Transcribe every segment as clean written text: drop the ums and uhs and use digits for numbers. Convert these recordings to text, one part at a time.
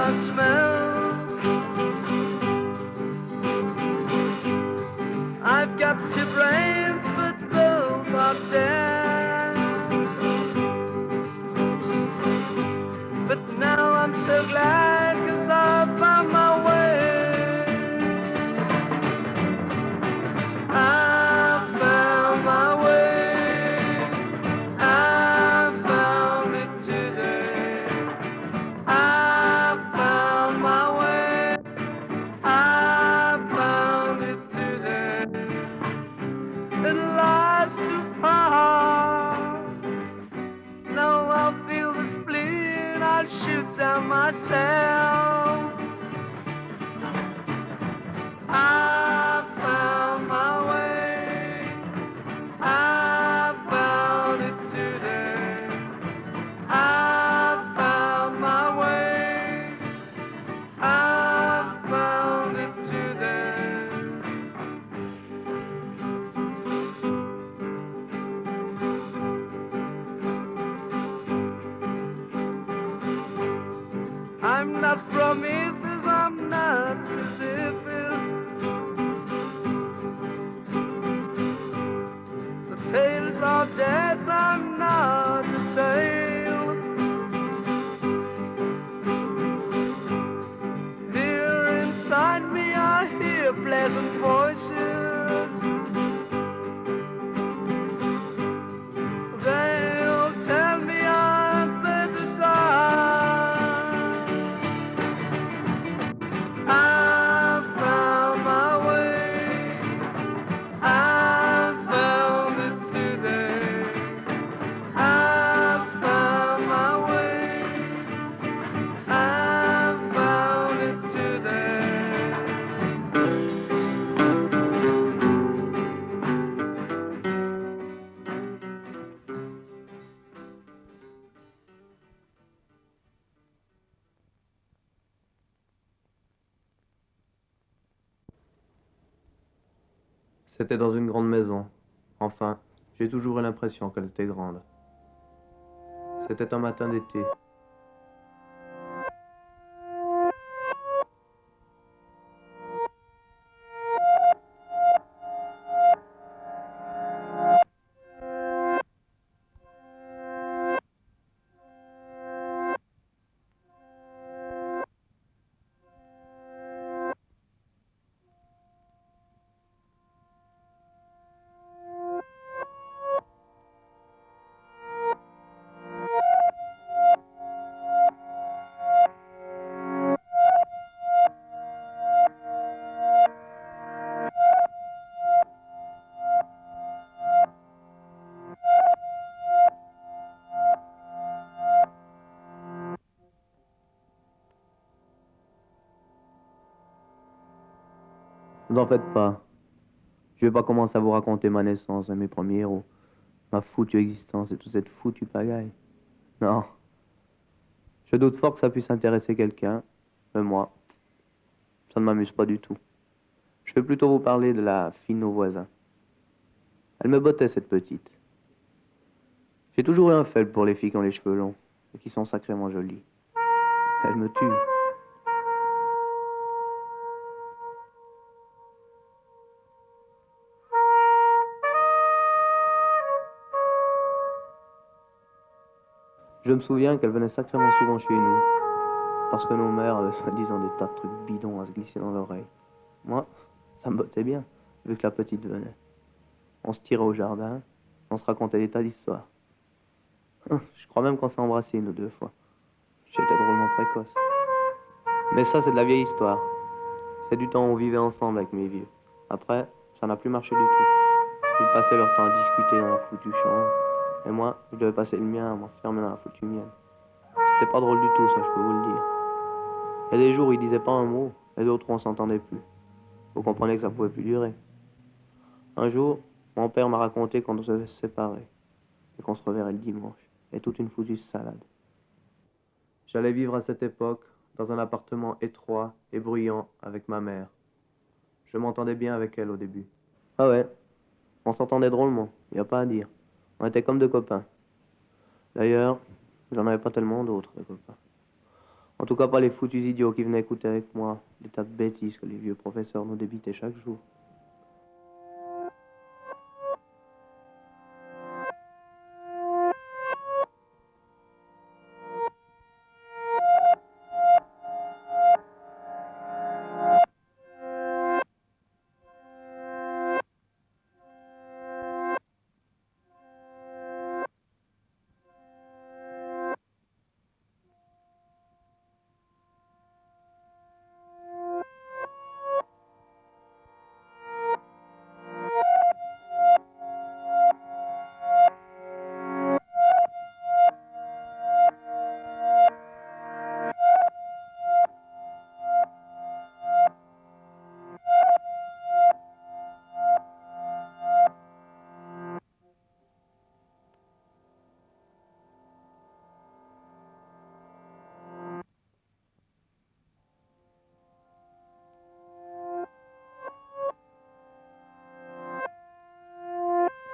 I smell. I've got two brains, but both are dead. But now I'm so glad, 'cause I found my way. I found my way. I found it today. I found my way. I found it today. At last apart. Now I feel the spleen. I'll shoot down myself. I found my way. I found it today. I found my way. I found it today. I'm not Prometheus, I'm not Sisyphus. The tales are dead, I'm not a tale. Here inside me I hear pleasant voices. They'll tell me I'd better die. I found my way. I found it today. I found my way. I found it today. C'était dans une grande maison. Enfin, j'ai toujours eu l'impression qu'elle était grande. C'était un matin d'été. Ne vous en faites pas. Je vais pas commencer à vous raconter ma naissance et mes premiers héros, ma foutue existence et toute cette foutue pagaille. Non. Je doute fort que ça puisse intéresser quelqu'un, mais moi, ça ne m'amuse pas du tout. Je vais plutôt vous parler de la fille de nos voisins. Elle me bottait, cette petite. J'ai toujours eu un faible pour les filles qui ont les cheveux longs et qui sont sacrément jolies. Elle me tue. Je me souviens qu'elle venait sacrément souvent chez nous, parce que nos mères avaient soi-disant des tas de trucs bidons à se glisser dans l'oreille. Moi, ça me bottait bien, vu que la petite venait. On se tirait au jardin, on se racontait des tas d'histoires. Je crois même qu'on s'est embrassé une ou deux fois. J'étais drôlement précoce. Mais ça, c'est de la vieille histoire. C'est du temps où on vivait ensemble avec mes vieux. Après, ça n'a plus marché du tout. Ils passaient leur temps à discuter dans leur foutue chambre. Et moi, je devais passer le mien à m'enfermer dans la foutue mienne. C'était pas drôle du tout, ça, je peux vous le dire. Il y a des jours où ils disaient pas un mot, et d'autres où on s'entendait plus. Vous comprenez que ça pouvait plus durer. Un jour, mon père m'a raconté qu'on devait se séparer, et qu'on se reverrait le dimanche, et toute une foutue salade. J'allais vivre à cette époque dans un appartement étroit et bruyant avec ma mère. Je m'entendais bien avec elle au début. Ah ouais, on s'entendait drôlement, y a pas à dire. On était comme deux copains. D'ailleurs, j'en avais pas tellement d'autres, des copains. En tout cas, pas les foutus idiots qui venaient écouter avec moi des tas de bêtises que les vieux professeurs nous débitaient chaque jour.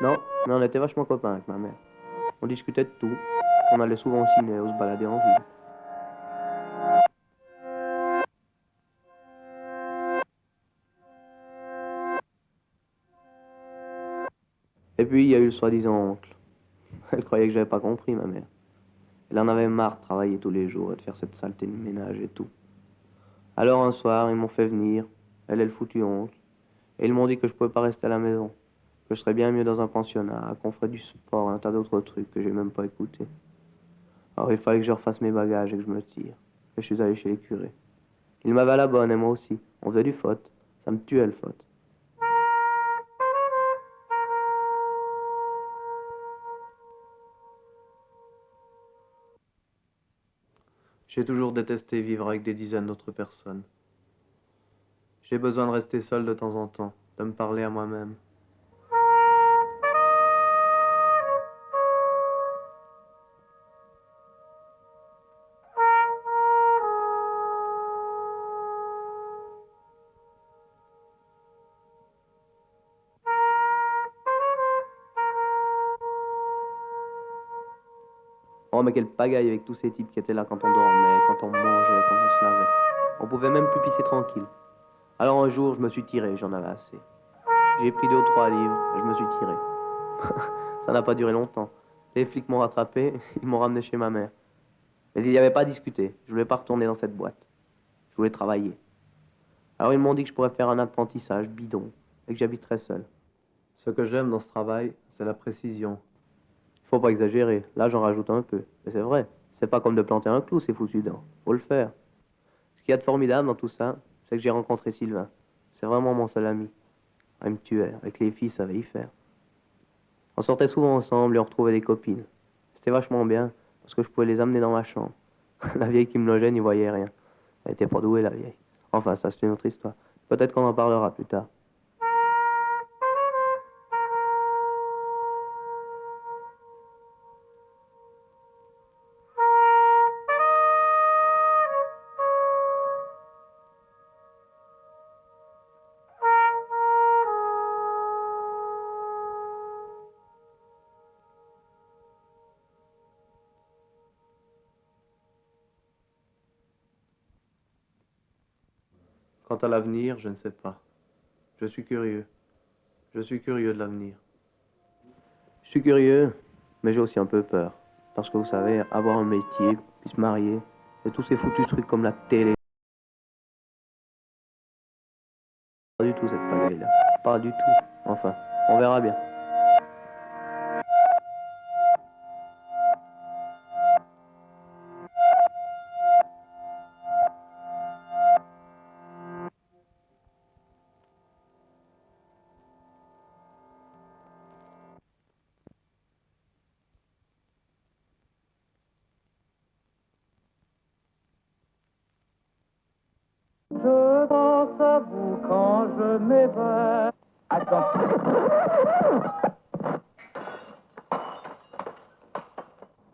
Non, mais on était vachement copains avec ma mère. On discutait de tout. On allait souvent au ciné ou se balader en ville. Et puis, il y a eu le soi-disant oncle. Elle croyait que j'avais pas compris, ma mère. Elle en avait marre de travailler tous les jours et de faire cette saleté de ménage et tout. Alors un soir, ils m'ont fait venir, elle et le foutu oncle, et ils m'ont dit que je pouvais pas rester à la maison, que je serais bien mieux dans un pensionnat, qu'on ferait du sport, un tas d'autres trucs que j'ai même pas écouté. Alors il fallait que je refasse mes bagages et que je me tire. Et je suis allé chez les curés. Ils m'avaient à la bonne et moi aussi. On faisait du faute. Ça me tuait le faute. J'ai toujours détesté vivre avec des dizaines d'autres personnes. J'ai besoin de rester seul de temps en temps, de me parler à moi-même. Oh, mais quelle pagaille avec tous ces types qui étaient là quand on dormait, quand on mangeait, quand on se lavait. On pouvait même plus pisser tranquille. Alors un jour, je me suis tiré, j'en avais assez. J'ai pris 2 ou 3 livres et je me suis tiré. Ça n'a pas duré longtemps. Les flics m'ont rattrapé, ils m'ont ramené chez ma mère. Mais il n'y avait pas à discuter, je voulais pas retourner dans cette boîte. Je voulais travailler. Alors ils m'ont dit que je pourrais faire un apprentissage bidon et que j'habiterais seul. Ce que j'aime dans ce travail, c'est la précision. Il faut pas exagérer, là j'en rajoute un peu. Mais c'est vrai, c'est pas comme de planter un clou, c'est foutu dedans. Faut le faire. Ce qu'il y a de formidable dans tout ça, c'est que j'ai rencontré Sylvain. C'est vraiment mon seul ami. Ah, il me tuait, avec les filles, ça savait y faire. On sortait souvent ensemble et on retrouvait des copines. C'était vachement bien, parce que je pouvais les amener dans ma chambre. La vieille qui me logeait n'y voyait rien. Elle était pas douée, la vieille. Enfin, ça, c'est une autre histoire. Peut-être qu'on en parlera plus tard. Quant à l'avenir, je ne sais pas. Je suis curieux. Je suis curieux de l'avenir. Je suis curieux, mais j'ai aussi un peu peur. Parce que vous savez, avoir un métier, puis se marier, et tous ces foutus trucs comme la télé. Pas du tout cette pagaille-là. Pas du tout. Enfin, on verra bien. Je danse à vous quand je m'éveille. Attention.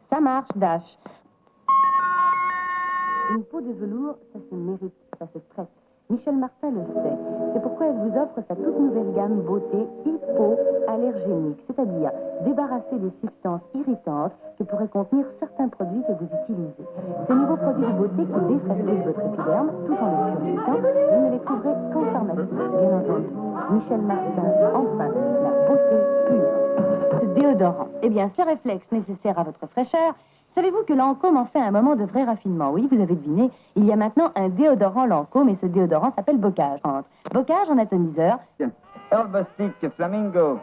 Ça marche, Dash. Une peau de velours, ça se mérite, ça se traite. Michel Martin le sait. C'est pourquoi elle vous offre sa toute nouvelle gamme beauté hypoallergénique, c'est-à-dire débarrassée des substances irritantes que pourraient contenir certains produits que vous utilisez. Ce nouveau produit de beauté qui défatouille votre épiderme tout en le purifiant. Vous ne les trouverez qu'en pharmacie, bien entendu. Michel Martin, enfin, la beauté pure. Déodorant. Eh bien, ce réflexe nécessaire à votre fraîcheur, savez-vous que Lancôme en fait un moment de vrai raffinement? Oui, vous avez deviné, il y a maintenant un déodorant Lancôme et ce déodorant s'appelle Bocage. Bocage en atomiseur. Herbe stick Flamingo.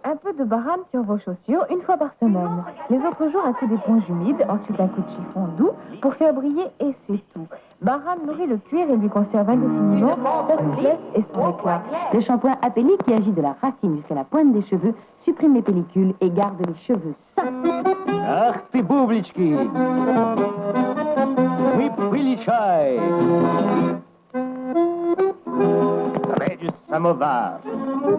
Un peu de barame sur vos chaussures une fois par semaine. Les autres jours, un coup d'éponge humide, ensuite un coup de chiffon doux pour faire briller et c'est tout. Barame nourrit le cuir et lui conserve indéfiniment sa souplesse et son éclat. Le shampoing Apelli qui agit de la racine jusqu'à la pointe des cheveux, supprime les pellicules et garde les cheveux sains. Ach, ty bubliczki. Wypiliczaj. Près du samovar.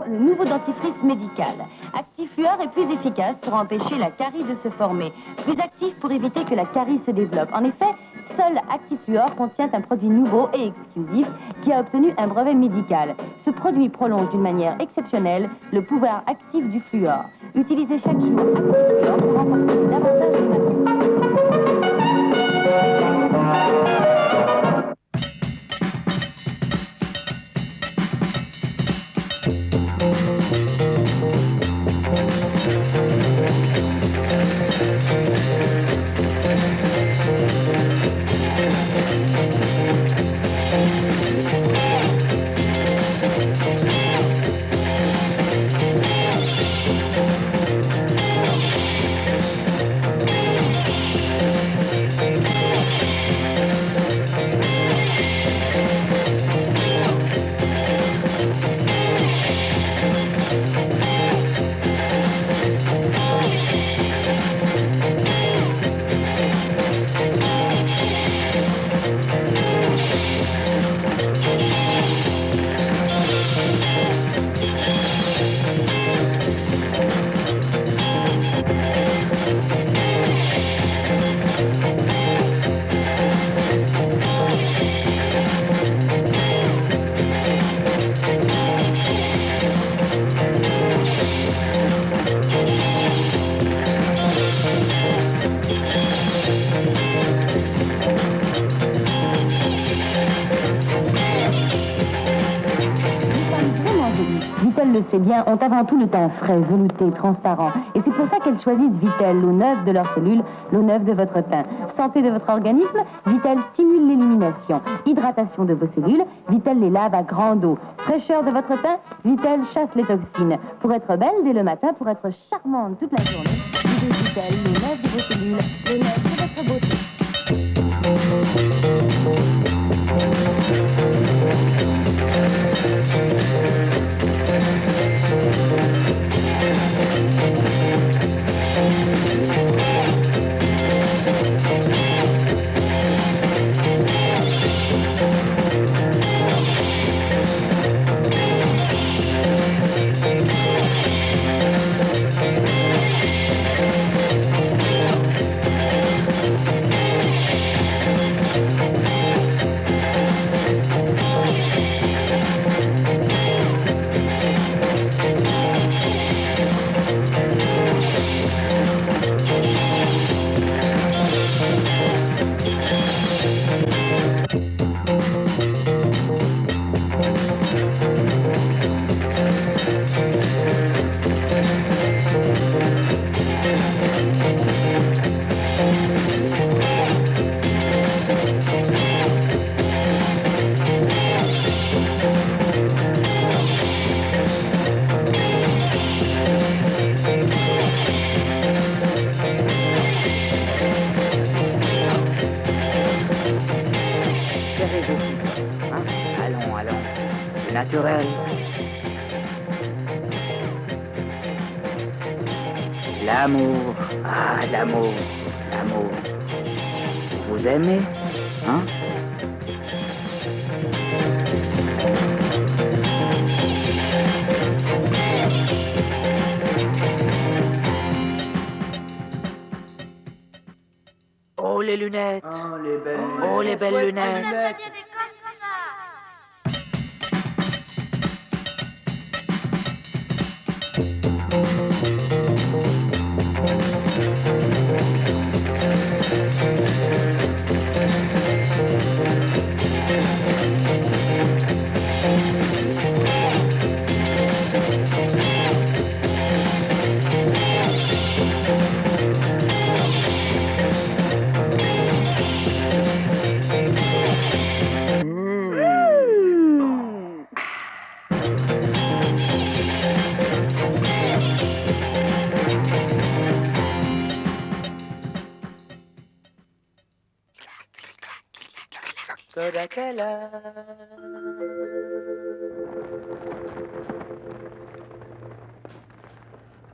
Le nouveau dentifrice médical. Actifluor est plus efficace pour empêcher la carie de se former. Plus actif pour éviter que la carie se développe. En effet, seul Actifluor contient un produit nouveau et exclusif qui a obtenu un brevet médical. Ce produit prolonge d'une manière exceptionnelle le pouvoir actif du fluor. Utilisez chaque jour Actifluor pour renforcer davantage les mains. Vittel le sait bien, ont avant tout le teint frais, velouté, transparent. Et c'est pour ça qu'elles choisissent Vittel, l'eau neuve de leurs cellules, l'eau neuve de votre teint. Santé de votre organisme, Vittel stimule l'élimination. Hydratation de vos cellules, Vittel les lave à grande eau. Fraîcheur de votre teint, Vittel chasse les toxines. Pour être belle dès le matin, pour être charmante toute la journée, buvez Vittel, l'eau neuve de vos cellules, l'eau neuve de votre beauté. Naturel. L'amour, ah l'amour, l'amour. Vous aimez, hein? Oh, les lunettes. Oh, les belles Oh, les belles lunettes. J'aimerais bien des comme ça.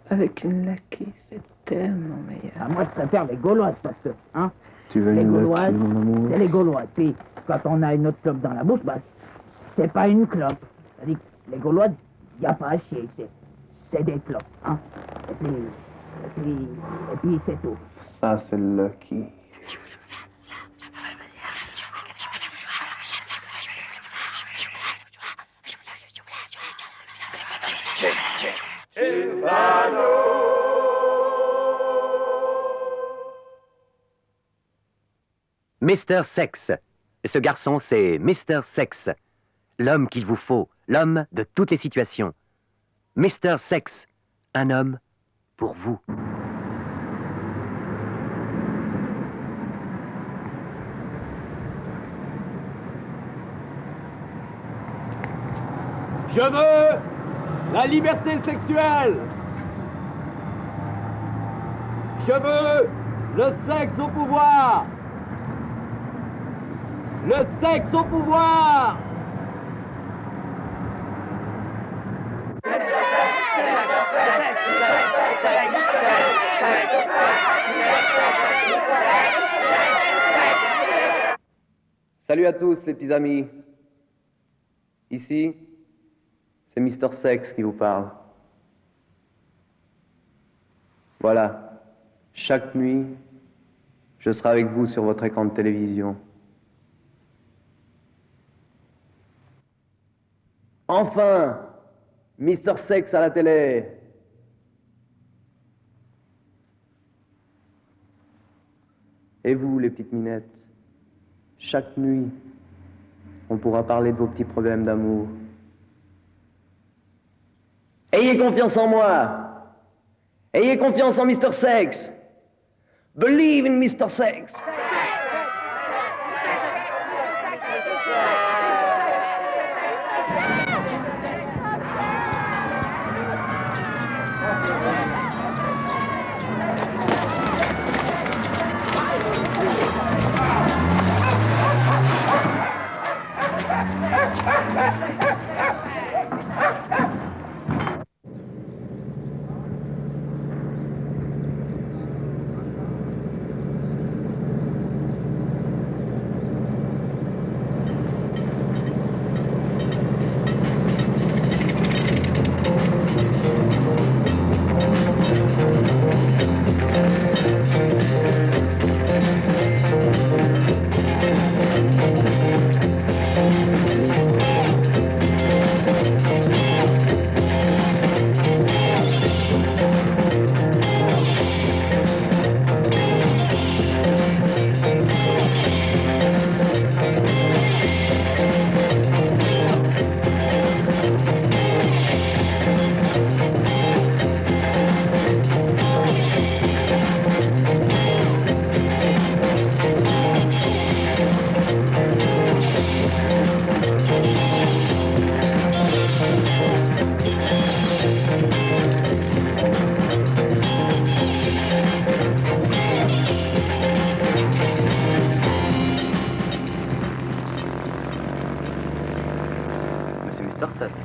Avec une laquée, c'est tellement meilleur. Ah, moi, je préfère les Gauloises, parce que, hein, Tu veux les une Gauloises, laquée, mon amour? c'est les Gauloises. Puis, quand on a une autre clope dans la bouche, bah, c'est pas une clope. C'est-à-dire que les Gauloises, y a pas à chier, c'est des clopes, hein. Et puis c'est tout. Ça, c'est Lucky. Mr. Sex. Ce garçon, c'est Mr. Sex. L'homme qu'il vous faut, l'homme de toutes les situations. Mr. Sex, un homme pour vous. Je veux la liberté sexuelle. Je veux le sexe au pouvoir. Le sexe au pouvoir. Salut à tous, les petits amis. Ici, c'est Mr. Sex qui vous parle. Voilà, chaque nuit, je serai avec vous sur votre écran de télévision. Enfin, Mr. Sex à la télé. Et vous, les petites minettes, chaque nuit, on pourra parler de vos petits problèmes d'amour. Ayez confiance en moi. Ayez confiance en Mr. Sex. Believe in Mr. Sex.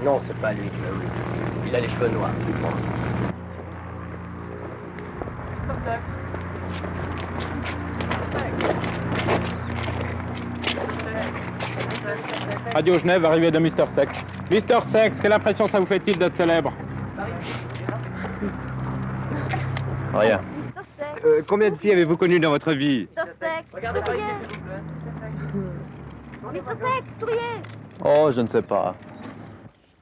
Non, c'est pas lui. Il a les cheveux noirs. Radio Genève, arrivée de Mr. Sex. Mr. Sex, quelle impression ça vous fait-il d'être célèbre? Rien. Combien de filles avez-vous connues dans votre vie? Mr. Sex, Regardez par ici, souriez. s'il vous plaît. Mr. Sex, souriez. Oh, je ne sais pas.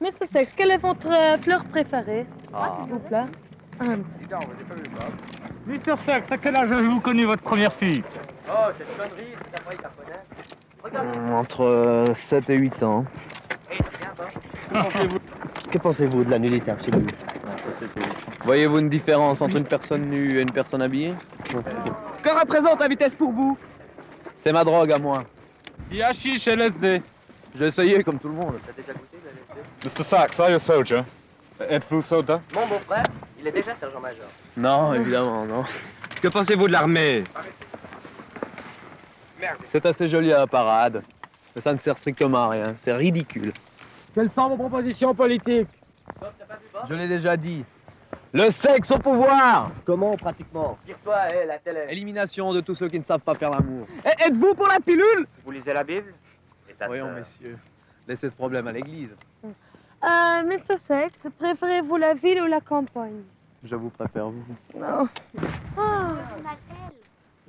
Mr. Sex, quelle est votre fleur préférée, s'il vous plaît? Mr. Sex, à quel âge avez-vous connu votre première fille? Oh, cette connerie, c'est après japonais. Entre 7 et 8 ans. Que pensez-vous de la nullité absolue? Voyez-vous une différence entre une personne nue et une personne habillée? Que représente la vitesse pour vous? C'est ma drogue à moi. Hashish et LSD. J'ai essayé comme tout le monde. Mr. Sachs, are you a soldier? Êtes-vous soldat? Mon beau-frère, il est déjà sergent-major. Non, évidemment, non. Que pensez-vous de l'armée? C'est assez joli à la parade, mais ça ne sert strictement à rien. C'est ridicule. Quelles sont vos propositions politiques? Je l'ai déjà dit. Le sexe au pouvoir! Comment, pratiquement? Tire-toi, la télé. Élimination de tous ceux qui ne savent pas faire l'amour. Êtes-vous pour la pilule? Vous lisez la Bible? Voyons, messieurs, laissez ce problème à l'église. Mr. Sex, préférez-vous la ville ou la campagne? Je vous préfère vous. Non.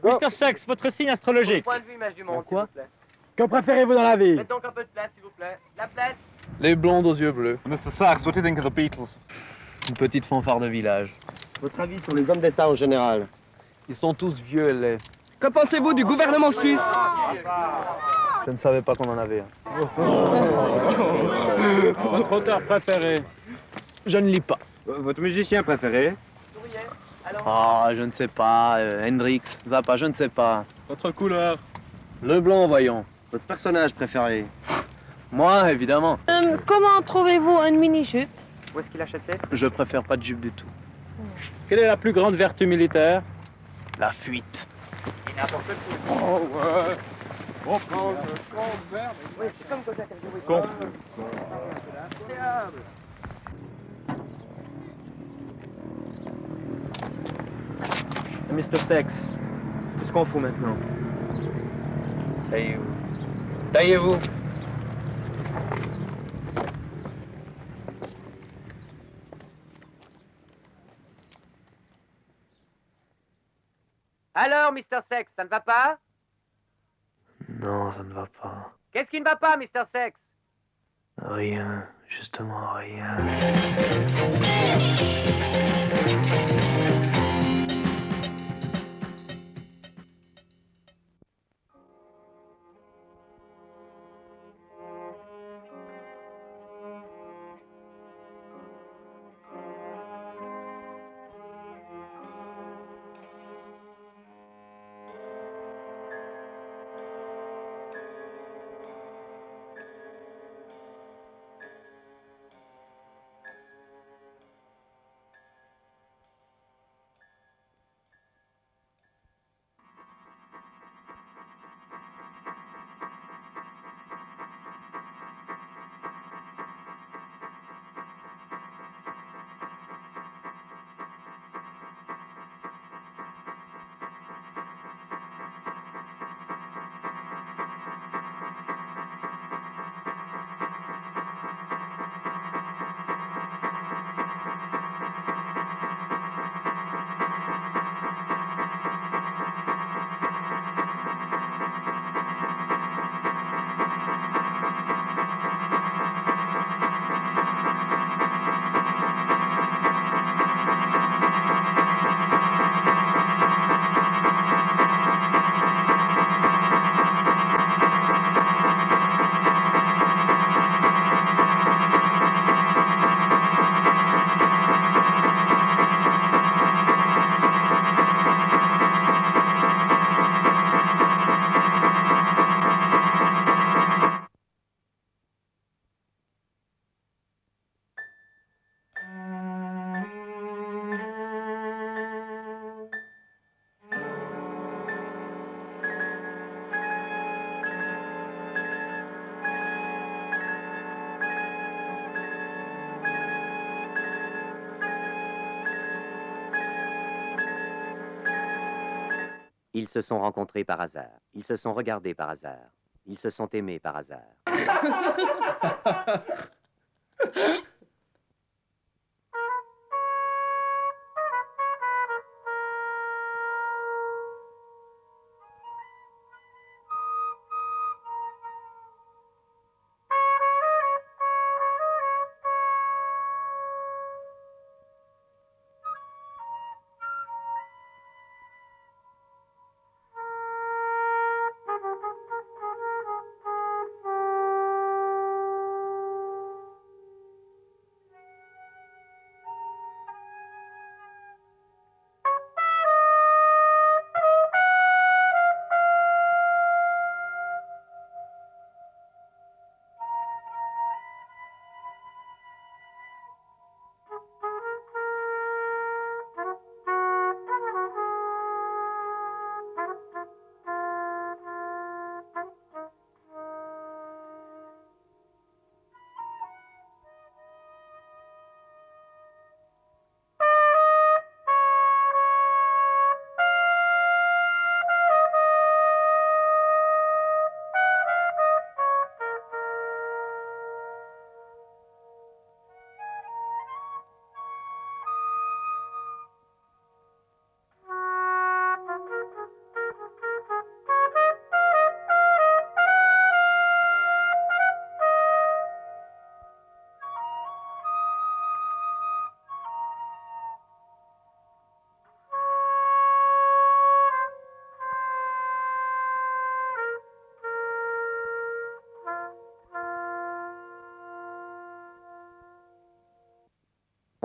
Mr. Sex, votre signe astrologique. Point de vue, image du monde, s'il vous plaît. Que préférez-vous dans la vie? Faites donc un peu de place, s'il vous plaît. La place. Les blondes aux yeux bleus. Mr. Sachs, what do you think of the Beatles? Une petite fanfare de village. Votre avis sur les hommes d'État en général? Ils sont tous vieux et laids. Que pensez-vous du gouvernement suisse? Je ne savais pas qu'on en avait un. Votre auteur préféré? Je ne lis pas. Votre musicien préféré? Ah, je ne sais pas. Hendrix, Zappa, je ne sais pas. Votre couleur? Le blanc, voyons. Votre personnage préféré? Moi, évidemment. Comment trouvez-vous une mini-jupe? Où est-ce qu'il achète ça? Je préfère pas de jupe du tout. Quelle est la plus grande vertu militaire? La fuite. Oh, ouais. Oh, merde. Oui, c'est comme quand j'attends de Con. Mr. Sex, qu'est-ce qu'on fout maintenant? Taillez-vous. Taillez-vous. Alors, Mr. Sex, ça ne va pas? Non, ça ne va pas. Qu'est-ce qui ne va pas, Mr. Sex? Rien, justement rien. Ils se sont rencontrés par hasard. Ils se sont regardés par hasard. Ils se sont aimés par hasard.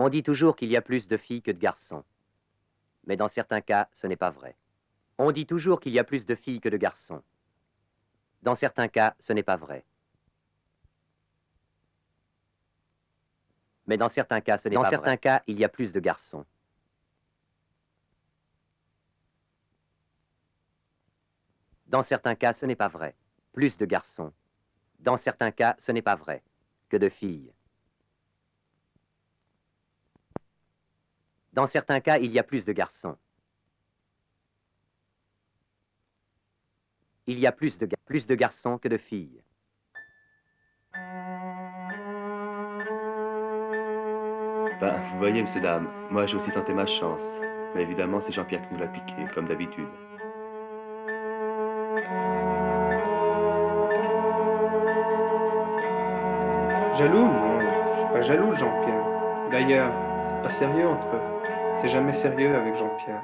On dit toujours qu'il y a plus de filles que de garçons. Mais dans certains cas, ce n'est pas vrai. On dit toujours qu'il y a plus de filles que de garçons. Dans certains cas, ce n'est pas vrai. Mais dans certains cas, ce n'est pas vrai. Dans certains cas, il y a plus de garçons. Dans certains cas, ce n'est pas vrai. Plus de garçons. Dans certains cas, ce n'est pas vrai. Que de filles. Dans certains cas, il y a plus de garçons. Il y a plus de garçons que de filles. Ben, vous voyez, monsieur dame, moi j'ai aussi tenté ma chance. Mais évidemment, c'est Jean-Pierre qui nous l'a piqué, comme d'habitude. Jaloux? Non, je suis pas jaloux de Jean-Pierre. D'ailleurs, c'est pas sérieux entre eux. C'est jamais sérieux avec Jean-Pierre.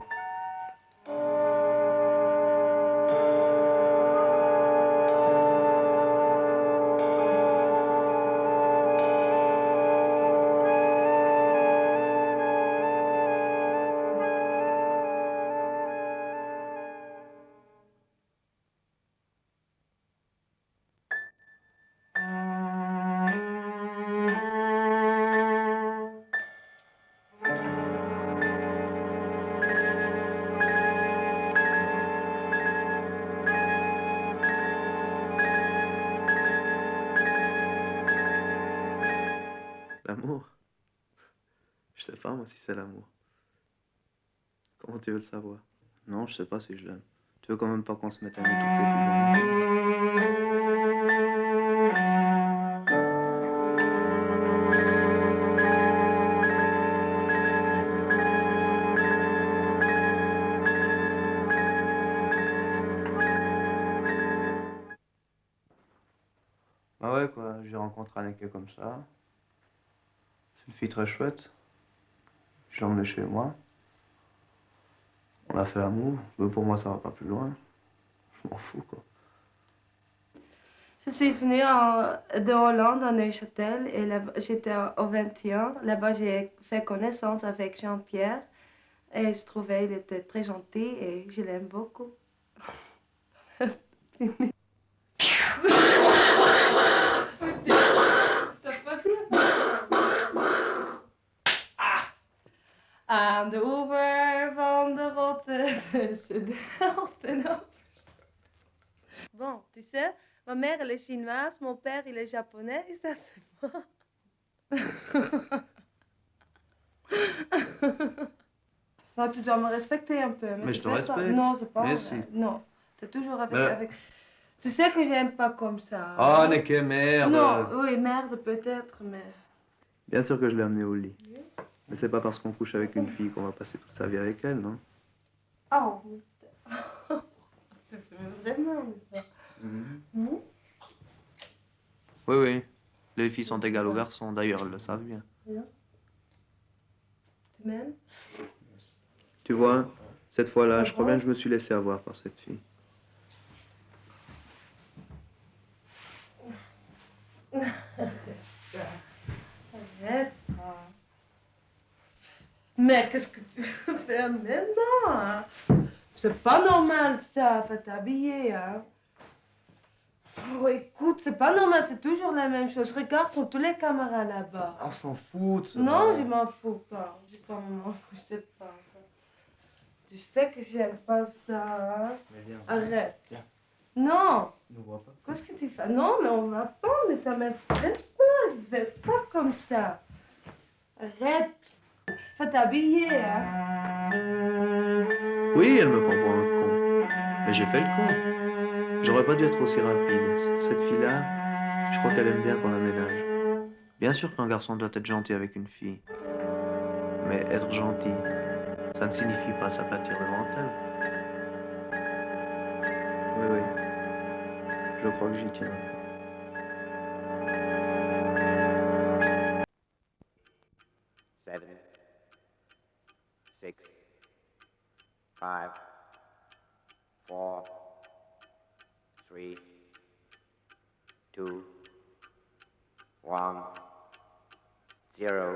L'amour? Je sais pas moi si c'est l'amour. Comment tu veux le savoir? Non, je sais pas si je l'aime. Tu veux quand même pas qu'on se mette à m'étouffer Bah ouais quoi, j'ai rencontré un équerre comme ça. C'est une fille très chouette. Je l'ai emmenée chez moi. On a fait l'amour, mais pour moi ça va pas plus loin. Je m'en fous quoi. Je suis venue de Hollande à Neuchâtel et j'étais au 21. Là-bas, j'ai fait connaissance avec Jean-Pierre et je trouvais qu'il était très gentil et je l'aime beaucoup. Aan de oever van de Rotte tussen de Alten. Bon, tu sais, ma mère elle est chinoise, mon père il est japonais et ça c'est moi. Enfin, tu dois me respecter un peu. Mais je te pas- respecte. Non, c'est pas Mais vrai. si. Non, t'es toujours Mais- avec... Tu sais que j'aime pas comme ça. Oh, n'est que merde. Non, oui, merde peut-être, mais... Bien sûr que je l'ai amenée au lit. Mais c'est pas parce qu'on couche avec une fille qu'on va passer toute sa vie avec elle, non? Oh, tu fais vraiment ça. Oui, oui. Les filles sont égales aux garçons, d'ailleurs, elles le savent bien. Tu m'aimes? Tu vois, cette fois-là, je crois bien que je me suis laissé avoir par cette fille. Arrête. Mais qu'est-ce que tu veux faire maintenant? Hein? C'est pas normal ça, faut t'habiller. Hein? Oh, écoute, c'est pas normal, c'est toujours la même chose. Regarde, sont tous les camarades là-bas. On s'en fout. Non, je m'en fous pas. Je m'en fous, je sais pas. Tu sais que j'aime pas ça. Hein? Mais viens. Arrête. Viens. Non. Ne vois pas. Qu'est-ce que tu fais? Non, mais on va pas, mais ça m'intéresse pas. Je vais pas comme ça. Arrête. Faut t'habiller, hein. Oui, elle me prend pour un con. Mais j'ai fait le con. J'aurais pas dû être aussi rapide. Cette fille-là, je crois qu'elle aime bien qu'on la ménage. Bien sûr qu'un garçon doit être gentil avec une fille. Mais être gentil, ça ne signifie pas s'aplatir devant elle. Oui, oui. Je crois que j'y tiens. 7, 6, 5, 4, 3, 2, 1, 0.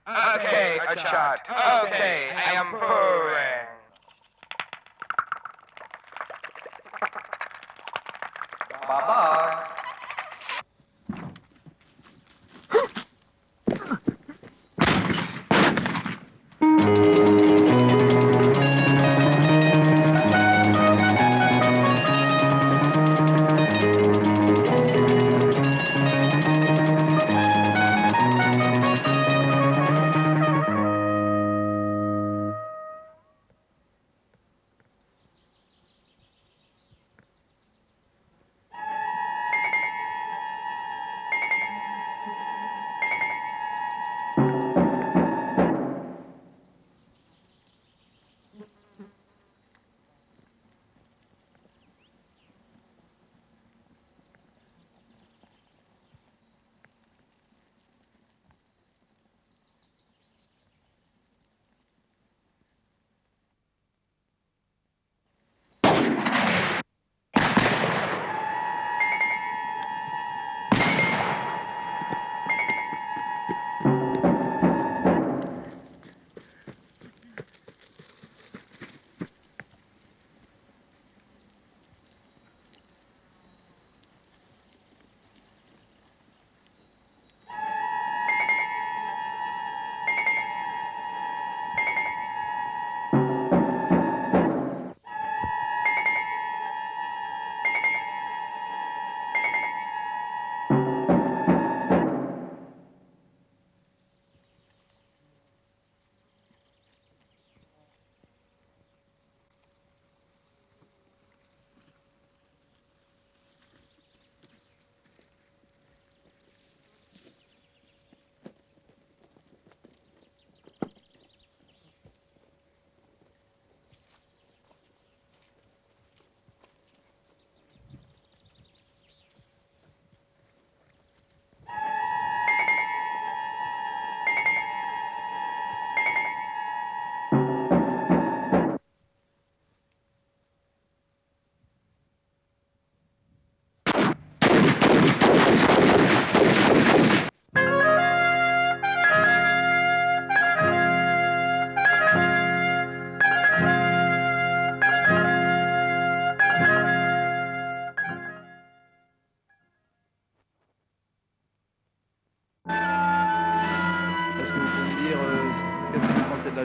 Okay, a shot. Okay, I am purring. Bye-bye.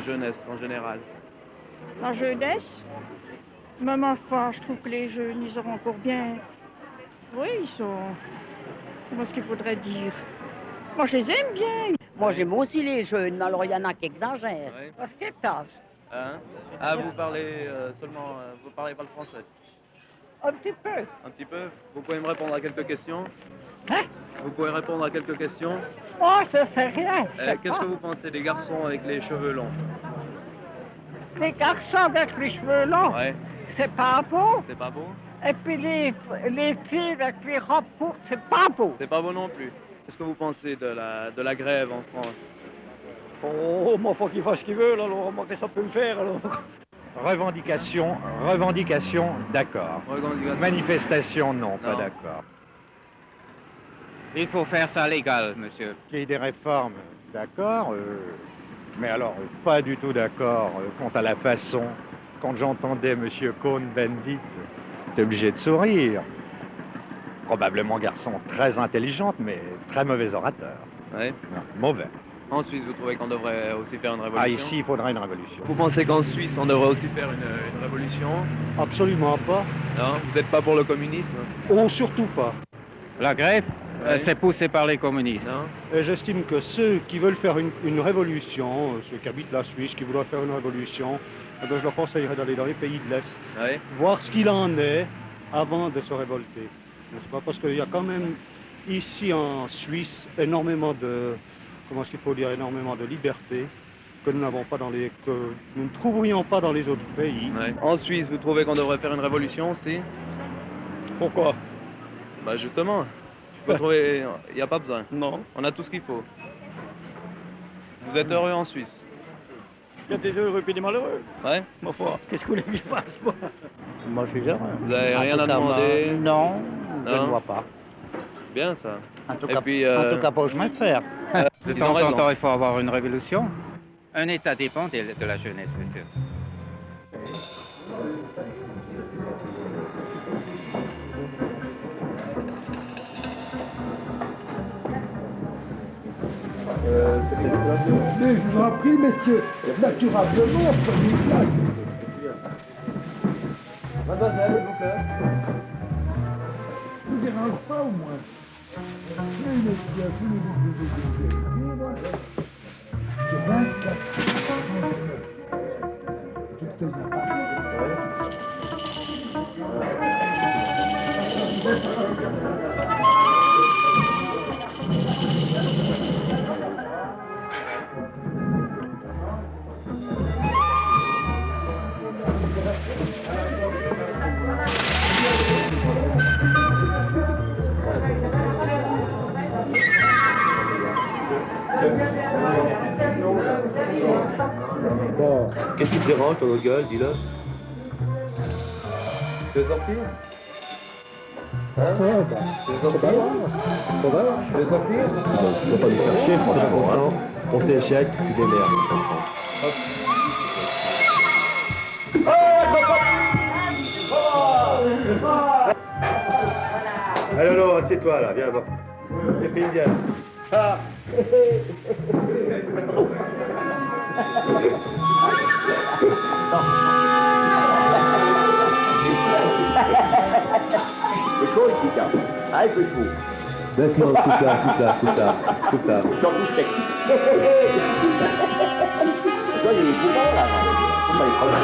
Jeunesse en général. La jeunesse, même enfin, je trouve que les jeunes, ils auront encore bien. Oui, ils sont. Comment est-ce qu'il faudrait dire? Moi, je les aime bien. Moi, j'aime aussi les jeunes, mais alors il y en a qui exagèrent. Oui. Parce que tâche. Hein? Ah, vous parlez seulement. Vous parlez pas le français? Un petit peu. Un petit peu? Vous pouvez me répondre à quelques questions? Hein? Vous pouvez répondre à quelques questions? Oh, je sais rien. Qu'est-ce que vous pensez des garçons avec les cheveux longs? Les garçons avec les cheveux longs, Ouais. c'est pas beau. C'est pas beau? Et puis les filles avec les robes courtes, c'est pas beau. C'est pas beau non plus. Qu'est-ce que vous pensez de la grève en France? Oh, moi, faut qu'il fasse ce qu'il veut, là, alors, moi, qu'est-ce que ça peut me faire, alors? Revendication, d'accord. Manifestation, non, pas d'accord. Il faut faire ça légal, monsieur. Qu'il y ait des réformes, d'accord, mais alors pas du tout d'accord quant à la façon. Quand j'entendais M. Cohn-Bendit, j'étais obligé de sourire. Probablement garçon très intelligent, mais très mauvais orateur. Ouais. Non, mauvais. En Suisse, vous trouvez qu'on devrait aussi faire une révolution? Ah, ici, il faudrait une révolution. Vous pensez qu'en Suisse, on devrait aussi faire une révolution? Absolument pas. Non? Vous n'êtes pas pour le communisme? Oh, surtout pas. La grève, Ouais. c'est poussé par les communistes. Non? Et j'estime que ceux qui veulent faire une révolution, ceux qui habitent la Suisse, qui voudraient faire une révolution, eh bien, je leur conseillerais d'aller dans les pays de l'Est, Ouais. voir ce qu'il en est avant de se révolter. N'est-ce pas? Parce qu'il y a quand même ici en Suisse énormément de, comment est-ce qu'il faut dire, énormément de liberté. que nous n'avons pas que nous ne trouverions pas dans les autres pays. Ouais. En Suisse, vous trouvez qu'on devrait faire une révolution aussi? Pourquoi? Bah justement, vous trouvez, il n'y a pas besoin. Non. On a tout ce qu'il faut. Vous êtes heureux en Suisse? Il y a des heureux et des malheureux. Ouais. Ma foi, qu'est-ce que vous voulez que je fasse, moi? Moi, je suis heureux. Vous n'avez En rien tout à cas, demander? Non, je Non. ne vois pas. Bien ça. En tout Et cas, puis, en tout cas pas au chemin de fer. De ils ont temps en raison. temps, il faut avoir une révolution. Un État dépend de la jeunesse, monsieur. Mais je vous en prie, messieurs, naturellement, prenez place. Mademoiselle, s'il vous plaît. Ne vous dérange pas au moins. Oui, messieurs, voulez-vous j'ai 24 quelques Bon, qu'est-ce qui te dérange, ton autre gueule, dis-le? Tu veux sortir? Hein? Tu veux sortir? Ça va? Tu veux sortir? Tu vas pas nous faire chier, franchement, hein? On fait échec, tu démerdes. Allez, non, assieds-toi là, viens, va. Je t'ai pris une bière. Ah. C'est chaud ici, car. Ah, il fait chaud. Maintenant, coupe là. J'en touche sec. Toi, il y a les poumons là. Faut pas les prendre.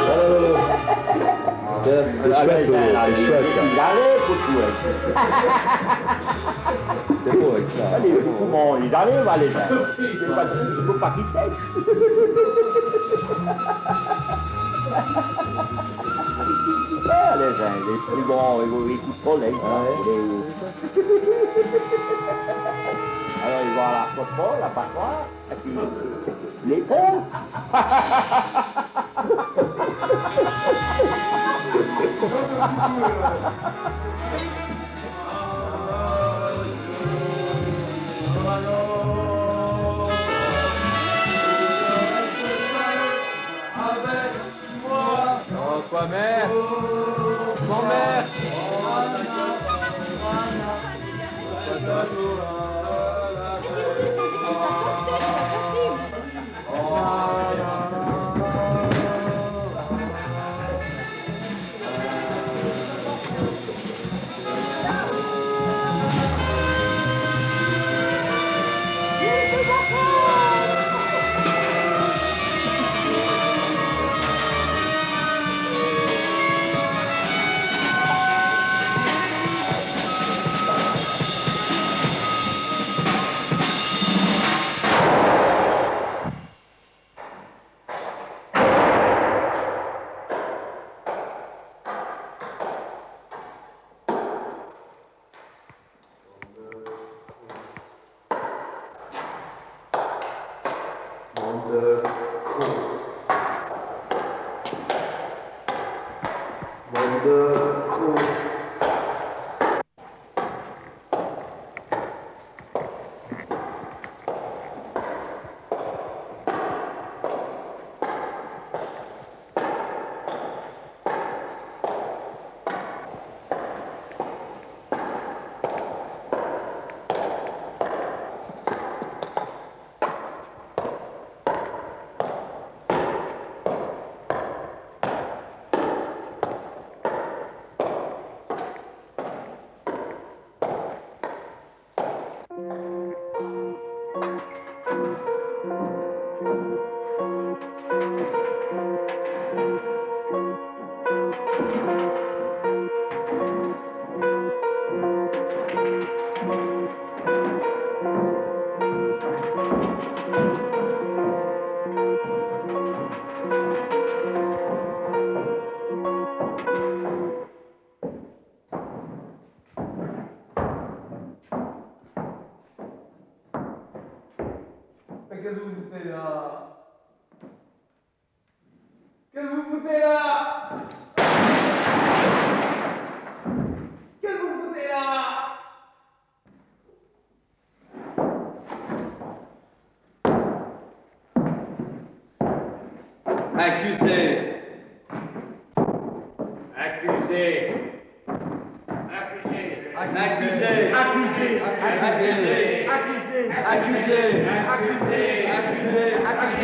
C'est chouette, il arrive, faut tout. C'est beau avec ça. Allez, les poumons, ils arrivent, allez. Il faut pas qu'ils sèchent. Les plus bons, les coups de soleil. Alors, ils vont à la copa, la passoire, et puis les ponts. Quoi, mère? Mon mère! qu'est-ce que vous foutez là? Qu'est-ce que vous foutez là? Qu'est-ce que vous foutez là? Accusé. Accusé. Accusé. Accusé. Accusé. Accusé. Accusé.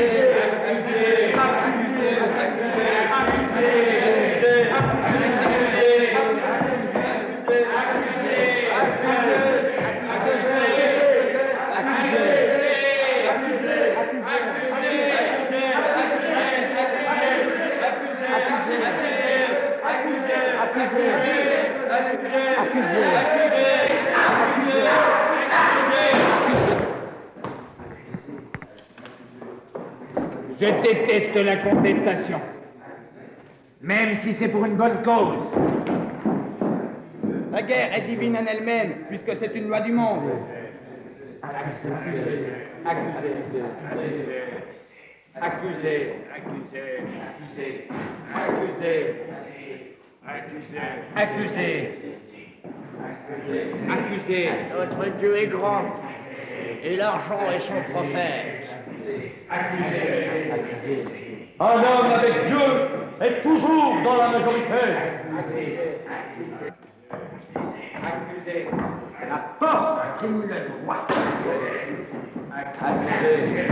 Accusé. Accusé. Accusé. Accusé. Je déteste la contestation, même si c'est pour une bonne cause. La guerre est divine en elle-même, puisque c'est une loi du monde. Accusé. Accusé. Accusé. Accusé. Notre Dieu est grand, et l'argent est son prophète. Un homme avec Dieu est toujours dans la majorité. Accusé. La force prime le droit. Accusé.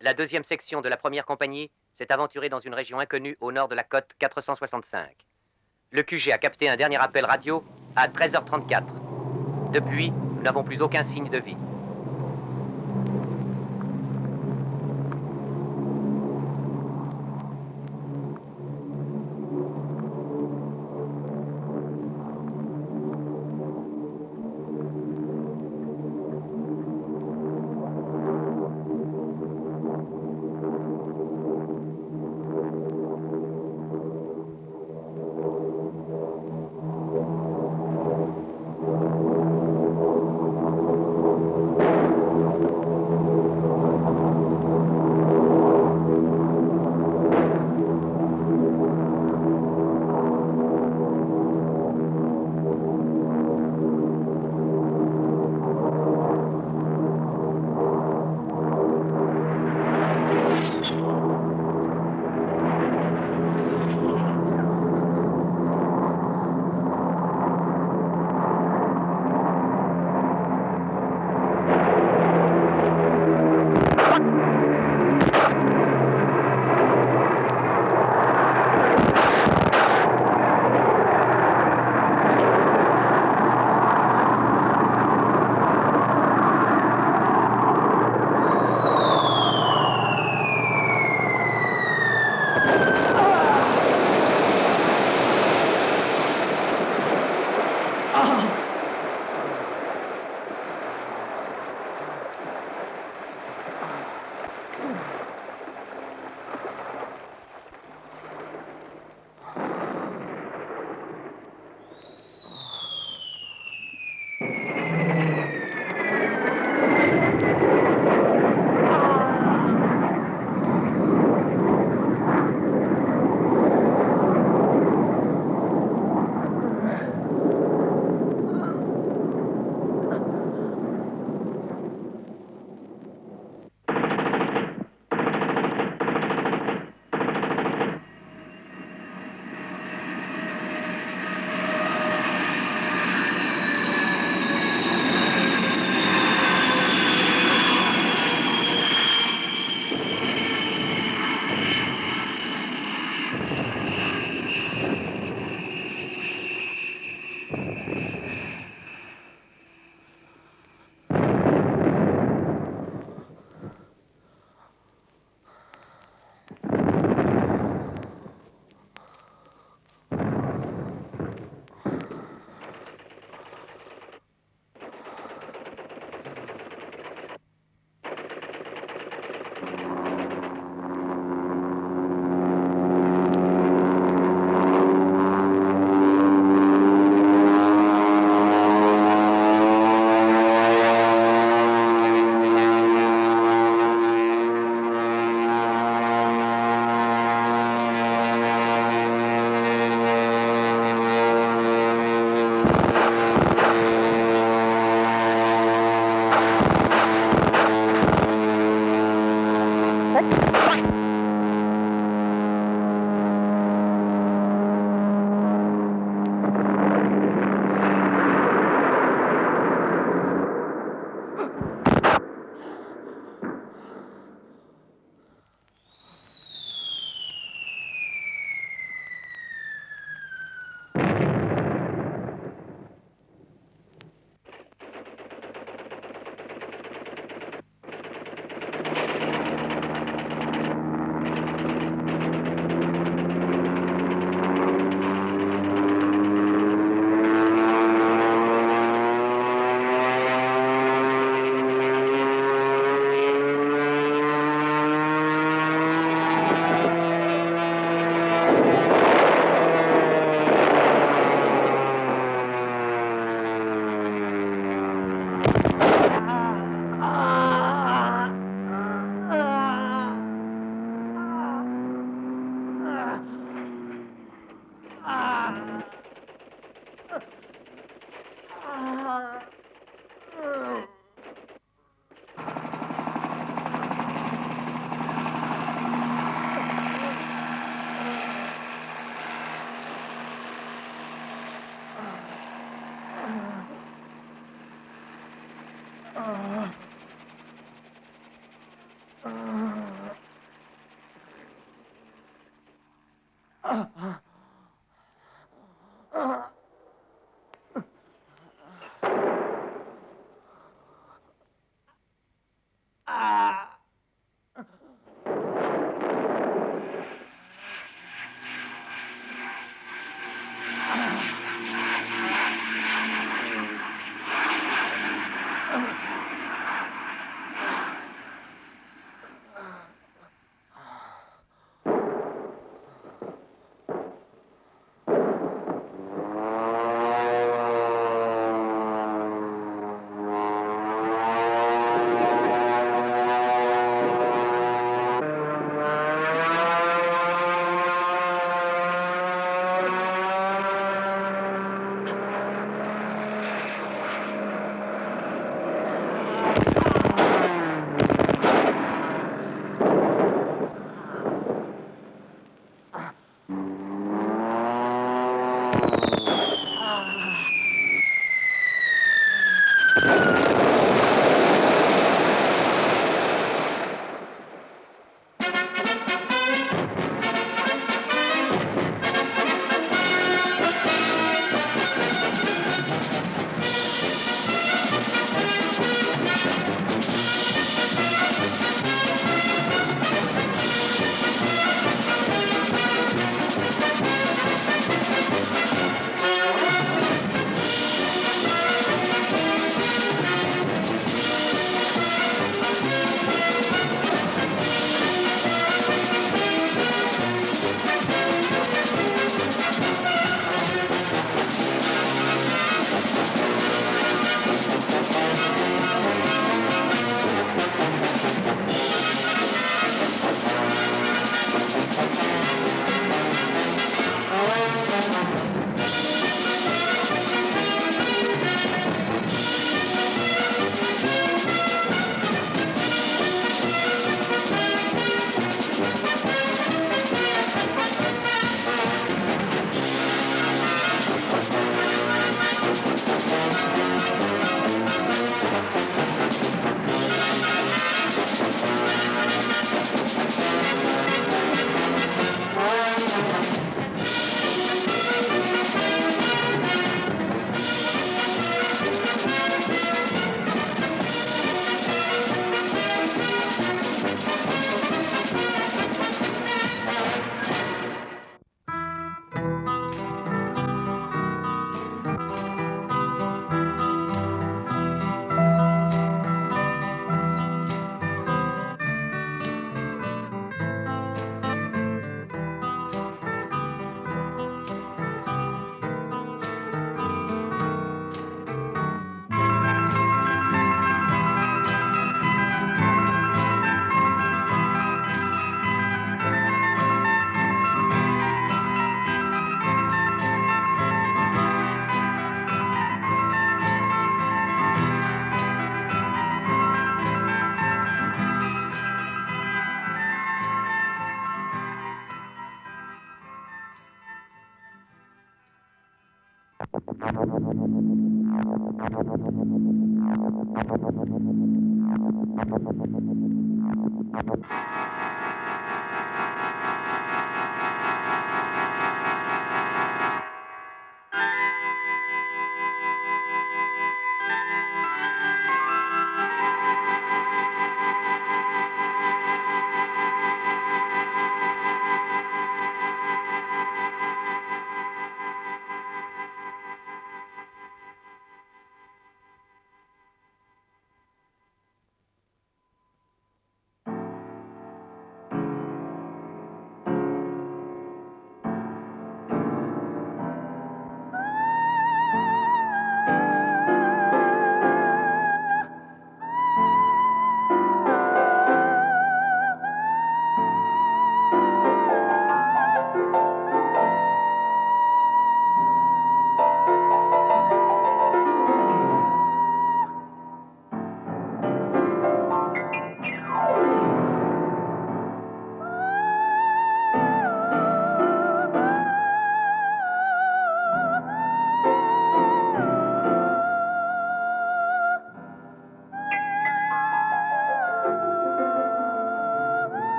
la deuxième section de la première compagnie s'est aventurée dans une région inconnue au nord de la côte 465. Le QG a capté un dernier appel radio à 13h34. Depuis, nous n'avons plus aucun signe de vie. Ah.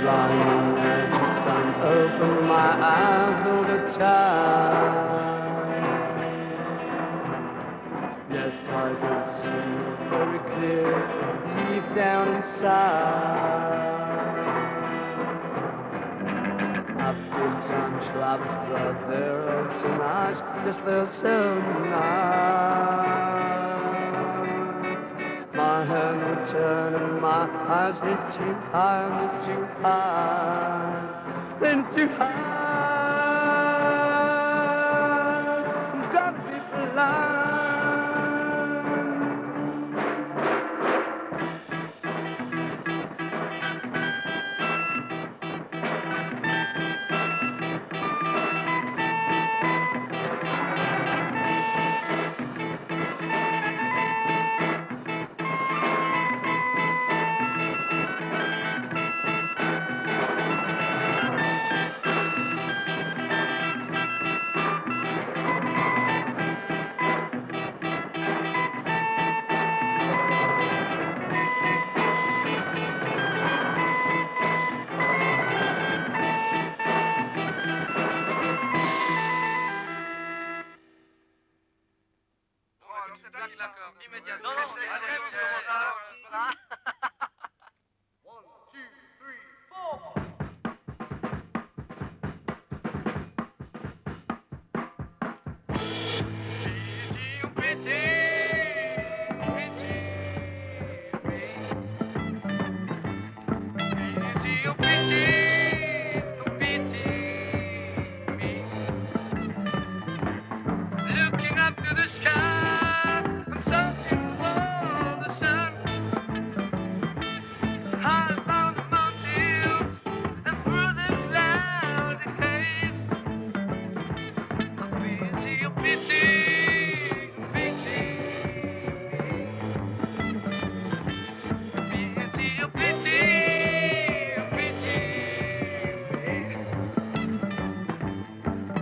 blind, I just can't open my eyes all the time. Yet I can see very clear deep down inside. I feel some traps, but they're all so nice, just they're so nice. My hand would turn and my eyes lit too high, lit too high, then too high. I'm gonna be blind. claque la corde, immédiatement. Non, non, Après, vous serez ça, le bras. 1, 2, 3, 4. Looking up to the sky, I'm searching for the sun. High above the mountains and through the cloudy haze. Oh, pity, pity, pity, pity, pity.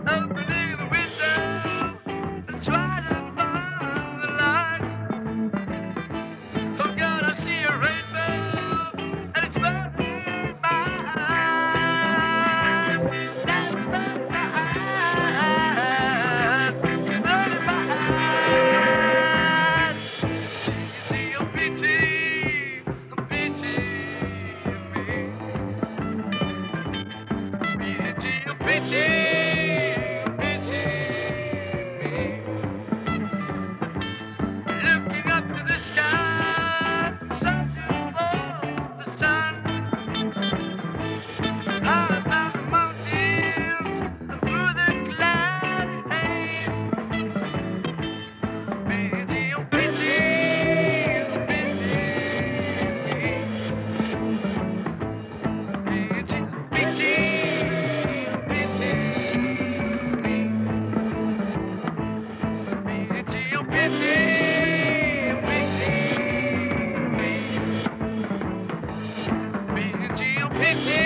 Opening the window, try to find the light. Oh God, I see a rainbow, and it's burning my eyes. That's burning my eyes. It's burning my eyes. Pity, oh pity, oh pity me. Pity, oh pity. Looking up to the sky, searching for the sun. High above the mountains and through the cloudy haze. Pity, oh pity, oh pity. Pity, pity, oh pity. Pity, oh pity.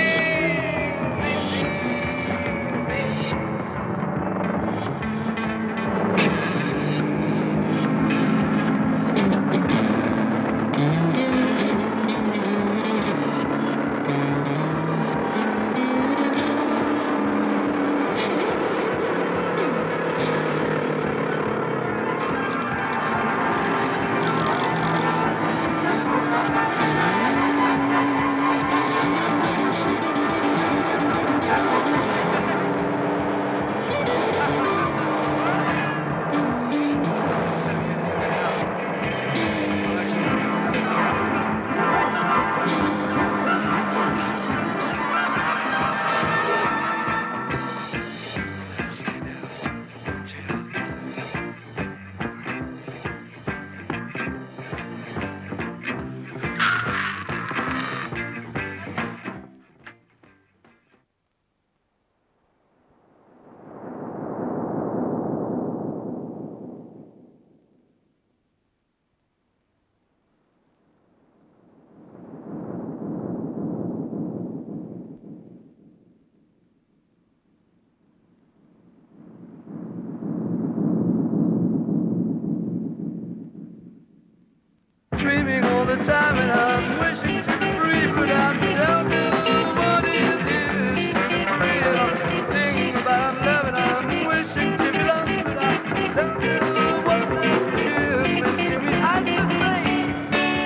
Dreaming all the time and I'm wishing to be free, but I don't know what it is to be free. I'm thinking about loving, I'm wishing to be loved, but I don't know what love is meant to me. I just say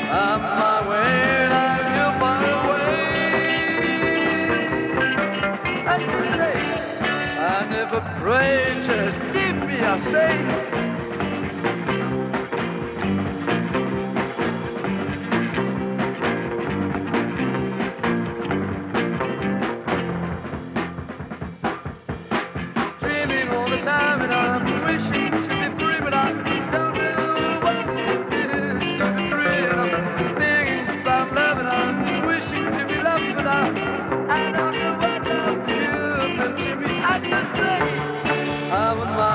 I'm my way and I feel far away. I just say I never pray, just leave me, I say. Time and I'm wishing to be free, but I don't know what it is to be free. And I'm thinking about love and I'm wishing to be loved, but I don't know what love is meant to be. I just say I'm on my